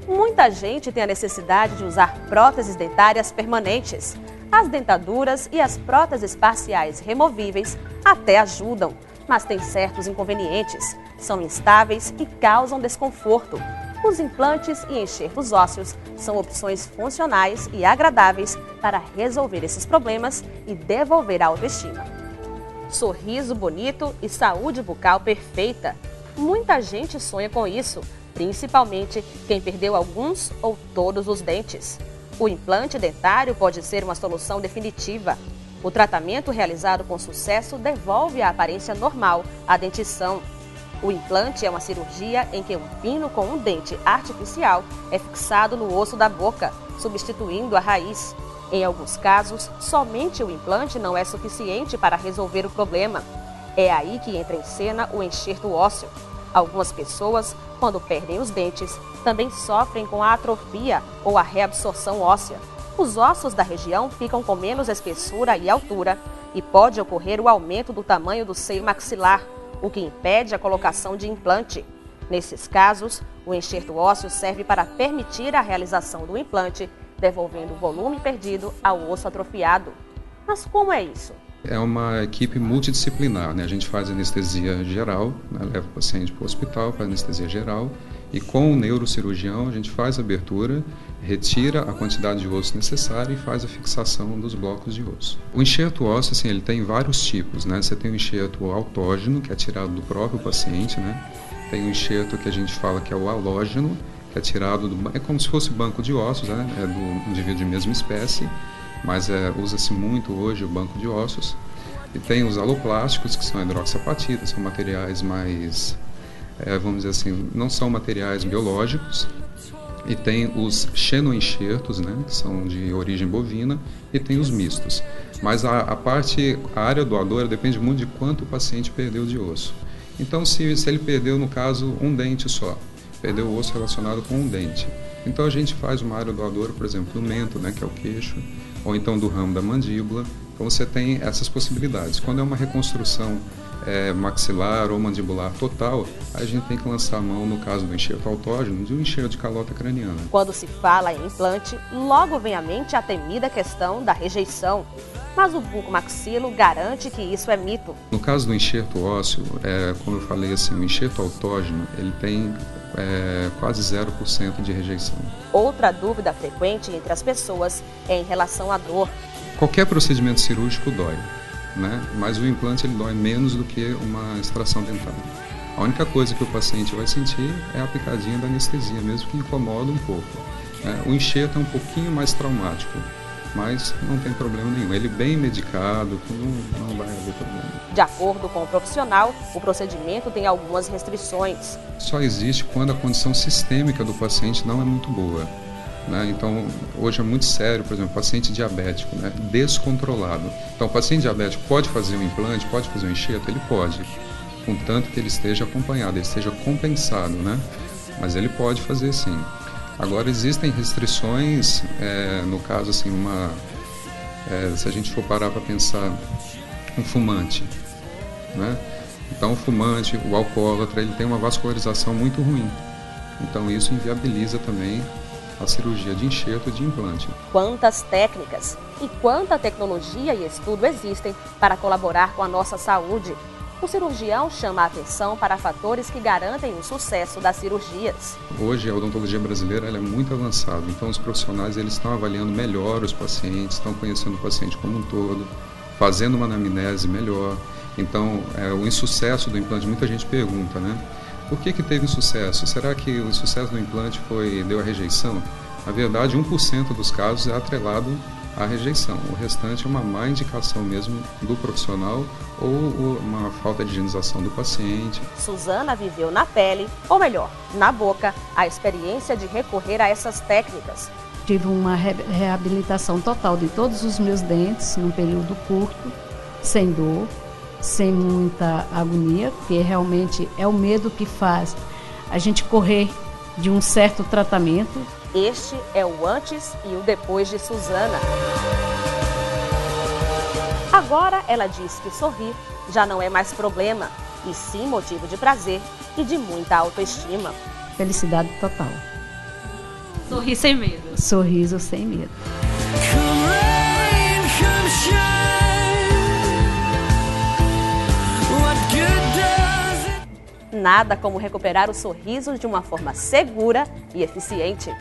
Muita gente tem a necessidade de usar próteses dentárias permanentes. As dentaduras e as próteses parciais removíveis até ajudam, mas tem certos inconvenientes. São instáveis e causam desconforto. Os implantes e enxertos ósseos são opções funcionais e agradáveis para resolver esses problemas e devolver a autoestima. Sorriso bonito e saúde bucal perfeita. Muita gente sonha com isso, principalmente quem perdeu alguns ou todos os dentes. O implante dentário pode ser uma solução definitiva. O tratamento realizado com sucesso devolve a aparência normal à dentição. O implante é uma cirurgia em que um pino com um dente artificial é fixado no osso da boca, substituindo a raiz. Em alguns casos, somente o implante não é suficiente para resolver o problema. É aí que entra em cena o enxerto ósseo. Algumas pessoas, quando perdem os dentes, também sofrem com a atrofia ou a reabsorção óssea. Os ossos da região ficam com menos espessura e altura e pode ocorrer o aumento do tamanho do seio maxilar, o que impede a colocação de implante. Nesses casos, o enxerto ósseo serve para permitir a realização do implante, devolvendo o volume perdido ao osso atrofiado. Mas como é isso? É uma equipe multidisciplinar, né? A gente faz anestesia geral, né? Leva o paciente para o hospital, faz anestesia geral e com o neurocirurgião a gente faz a abertura, retira a quantidade de osso necessária e faz a fixação dos blocos de osso. O enxerto ósseo, assim, ele tem vários tipos, né? Você tem o enxerto autógeno, que é tirado do próprio paciente, né? Tem o enxerto que a gente fala que é o halógeno, que é tirado é como se fosse banco de ossos, né? É do indivíduo de mesma espécie, mas usa-se muito hoje o banco de ossos. E tem os aloplásticos, que são hidroxiapatita, são materiais mais, vamos dizer assim, não são materiais biológicos. E tem os xenoenxertos, né, que são de origem bovina, e tem os mistos. Mas a área doadora depende muito de quanto o paciente perdeu de osso. Então, se ele perdeu, no caso, um dente só, perdeu o osso relacionado com um dente, então a gente faz uma área doadora, por exemplo, do mento, né, que é o queixo, ou então do ramo da mandíbula. Então você tem essas possibilidades. Quando é uma reconstrução maxilar ou mandibular total, a gente tem que lançar a mão, no caso do enxerto autógeno, de um enxerto de calota craniana. Quando se fala em implante, logo vem à mente a temida questão da rejeição. Mas o bucomaxilo garante que isso é mito. No caso do enxerto ósseo, como eu falei assim, o enxerto autógeno, ele tem quase 0% de rejeição. Outra dúvida frequente entre as pessoas é em relação à dor. Qualquer procedimento cirúrgico dói, né? Mas o implante ele dói menos do que uma extração dentária. A única coisa que o paciente vai sentir é a picadinha da anestesia, mesmo que incomoda um pouco, né? O enxerto é um pouquinho mais traumático, mas não tem problema nenhum. Ele bem medicado, não vai haver problema. De acordo com o profissional, o procedimento tem algumas restrições. Só existe quando a condição sistêmica do paciente não é muito boa, né? Então, hoje é muito sério, por exemplo, paciente diabético, né, descontrolado. Então, o paciente diabético pode fazer um implante, pode fazer um enxerto? Ele pode, contanto que ele esteja acompanhado, ele esteja compensado, né? Mas ele pode fazer sim. Agora, existem restrições, no caso, assim, se a gente for parar para pensar, um fumante, né? Então, o fumante, o alcoólatra, ele tem uma vascularização muito ruim. Então, isso inviabiliza também a cirurgia de enxerto e de implante. Quantas técnicas e quanta tecnologia e estudo existem para colaborar com a nossa saúde? O cirurgião chama a atenção para fatores que garantem o sucesso das cirurgias. Hoje a odontologia brasileira ela é muito avançada, então os profissionais eles estão avaliando melhor os pacientes, estão conhecendo o paciente como um todo, fazendo uma anamnese melhor. Então o insucesso do implante, muita gente pergunta, né? Por que teve insucesso? Será que o insucesso do implante deu a rejeição? Na verdade, 1% dos casos é atrelado à rejeição. O restante é uma má indicação mesmo do profissional ou uma falta de higienização do paciente. Suzana viveu na pele, ou melhor, na boca, a experiência de recorrer a essas técnicas. Tive uma reabilitação total de todos os meus dentes num período curto, sem dor, sem muita agonia, porque realmente é o medo que faz a gente correr de um certo tratamento. Este é o antes e o depois de Suzana. Agora ela diz que sorrir já não é mais problema, e sim motivo de prazer e de muita autoestima. Felicidade total. Sorrir sem medo. Sorriso sem medo. Nada como recuperar o sorriso de uma forma segura e eficiente.